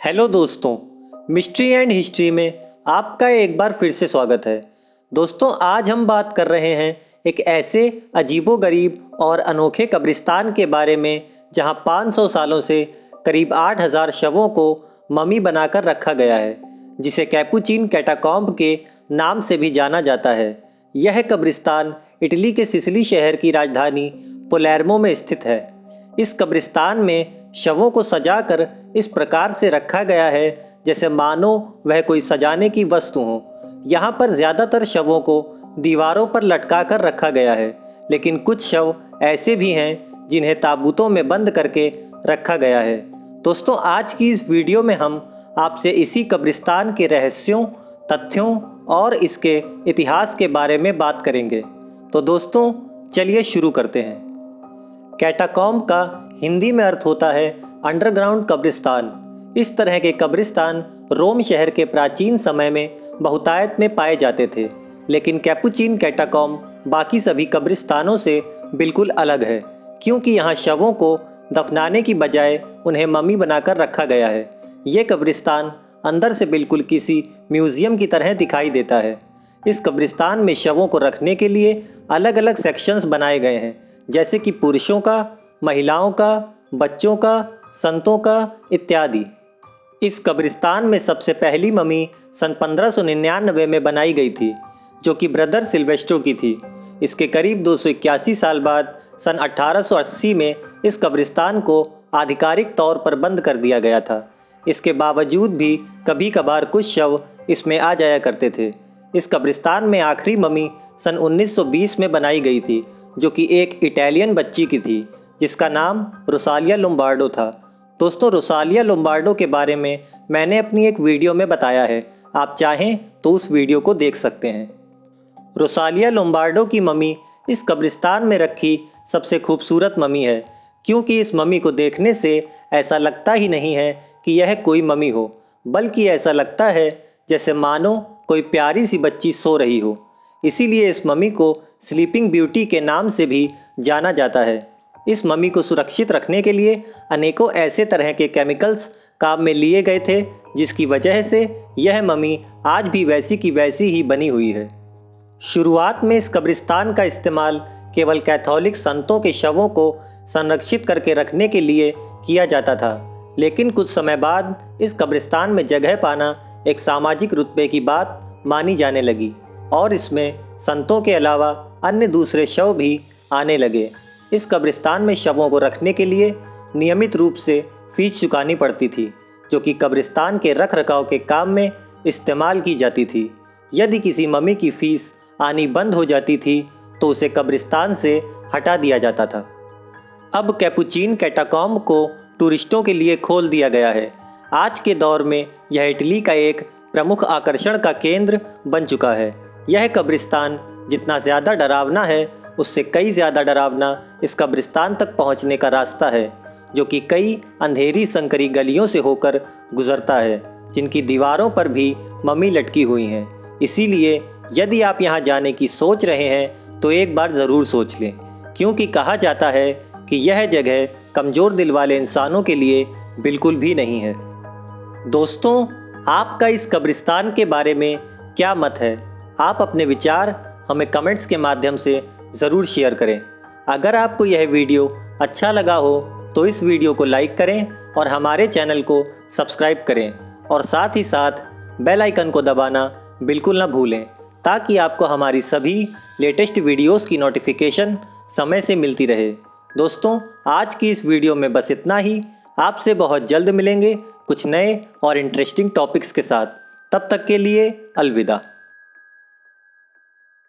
Hello दोस्तों, mystery and history में आपका एक बार फिर से स्वागत है। दोस्तों, आज हम बात कर रहे हैं एक ऐसे अजीबोगरीब और अनोखे कब्रिस्तान के बारे में जहां 500 सालों से करीब 8000 शवों को ममी बनाकर रखा गया है, जिसे कैपुचिन कैटाकॉम्ब के नाम से भी जाना जाता है। यह कब्रिस्तान इटली के सिसिली शहर की राजधानी पलेर्मो में स्थित है। इस कब्रिस्तान में शवों को सजाकर इस प्रकार से रखा गया है जैसे मानो वह कोई सजाने की वस्तु हो। यहाँ पर ज़्यादातर शवों को दीवारों पर लटका कर रखा गया है, लेकिन कुछ शव ऐसे भी हैं जिन्हें ताबूतों में बंद करके रखा गया है। दोस्तों, आज की इस वीडियो में हम आपसे इसी कब्रिस्तान के रहस्यों, तथ्यों और इसके इतिहास के बारे में बात करेंगे। तो दोस्तों, चलिए शुरू करते हैं। कैटाकॉम्ब का हिंदी में अर्थ होता है अंडरग्राउंड कब्रिस्तान। इस तरह के कब्रिस्तान रोम शहर के प्राचीन समय में बहुतायत में पाए जाते थे, लेकिन कैपुचिन कैटाकॉम्ब बाकी सभी कब्रिस्तानों से बिल्कुल अलग है, क्योंकि यहाँ शवों को दफनाने की बजाय उन्हें ममी बनाकर रखा गया है। ये कब्रिस्तान अंदर से बिल्कुल किसी म्यूज़ियम की तरह दिखाई देता है। इस कब्रिस्तान में शवों को रखने के लिए अलग अलग सेक्शंस बनाए गए हैं, जैसे कि पुरुषों का, महिलाओं का, बच्चों का, संतों का इत्यादि। इस कब्रिस्तान में सबसे पहली ममी सन 1599 में बनाई गई थी, जो कि ब्रदर सिल्वेस्ट्रो की थी। इसके करीब 281 साल बाद सन 1880 में इस कब्रिस्तान को आधिकारिक तौर पर बंद कर दिया गया था। इसके बावजूद भी कभी कभार कुछ शव इसमें आ जाया करते थे। इस कब्रिस्तान में आखिरी ममी सन 1920 में बनाई गई थी, जो कि एक इटालियन बच्ची की थी, जिसका नाम रोसालिया लोम्बार्डो था। दोस्तों, रोसालिया लोम्बार्डो के बारे में मैंने अपनी एक वीडियो में बताया है, आप चाहें तो उस वीडियो को देख सकते हैं। रोसालिया लोम्बार्डो की ममी इस कब्रिस्तान में रखी सबसे खूबसूरत ममी है, क्योंकि इस ममी को देखने से ऐसा लगता ही नहीं है कि यह कोई ममी हो, बल्कि ऐसा लगता है जैसे मानो कोई प्यारी सी बच्ची सो रही हो। इसीलिए इस ममी को स्लीपिंग ब्यूटी के नाम से भी जाना जाता है। इस ममी को सुरक्षित रखने के लिए अनेकों ऐसे तरह के केमिकल्स काम में लिए गए थे, जिसकी वजह से यह ममी आज भी वैसी की वैसी ही बनी हुई है। शुरुआत में इस कब्रिस्तान का इस्तेमाल केवल कैथोलिक संतों के शवों को संरक्षित करके रखने के लिए किया जाता था, लेकिन कुछ समय बाद इस कब्रिस्तान में जगह पाना एक सामाजिक रुतबे की बात मानी जाने लगी और इसमें संतों के अलावा अन्य दूसरे शव भी आने लगे। इस कब्रिस्तान में शवों को रखने के लिए नियमित रूप से फीस चुकानी पड़ती थी, जो कि कब्रिस्तान के रख रखाव के काम में इस्तेमाल की जाती थी। यदि किसी ममी की फीस आनी बंद हो जाती थी तो उसे कब्रिस्तान से हटा दिया जाता था। अब कैपुचिन कैटाकॉम्ब को टूरिस्टों के लिए खोल दिया गया है। आज के दौर में यह इटली का एक प्रमुख आकर्षण का केंद्र बन चुका है। यह कब्रिस्तान जितना ज़्यादा डरावना है, उससे कई ज़्यादा डरावना इस कब्रिस्तान तक पहुंचने का रास्ता है, जो कि कई अंधेरी संकरी गलियों से होकर गुजरता है, जिनकी दीवारों पर भी ममी लटकी हुई हैं। इसीलिए यदि आप यहां जाने की सोच रहे हैं तो एक बार ज़रूर सोच लें, क्योंकि कहा जाता है कि यह जगह कमज़ोर दिल वाले इंसानों के लिए बिल्कुल भी नहीं है। दोस्तों, आपका इस कब्रिस्तान के बारे में क्या मत है? आप अपने विचार हमें कमेंट्स के माध्यम से ज़रूर शेयर करें। अगर आपको यह वीडियो अच्छा लगा हो तो इस वीडियो को लाइक करें और हमारे चैनल को सब्सक्राइब करें, और साथ ही साथ बेल आइकन को दबाना बिल्कुल ना भूलें, ताकि आपको हमारी सभी लेटेस्ट वीडियोस की नोटिफिकेशन समय से मिलती रहे। दोस्तों, आज की इस वीडियो में बस इतना ही। आपसे बहुत जल्द मिलेंगे कुछ नए और इंटरेस्टिंग टॉपिक्स के साथ। तब तक के लिए अलविदा।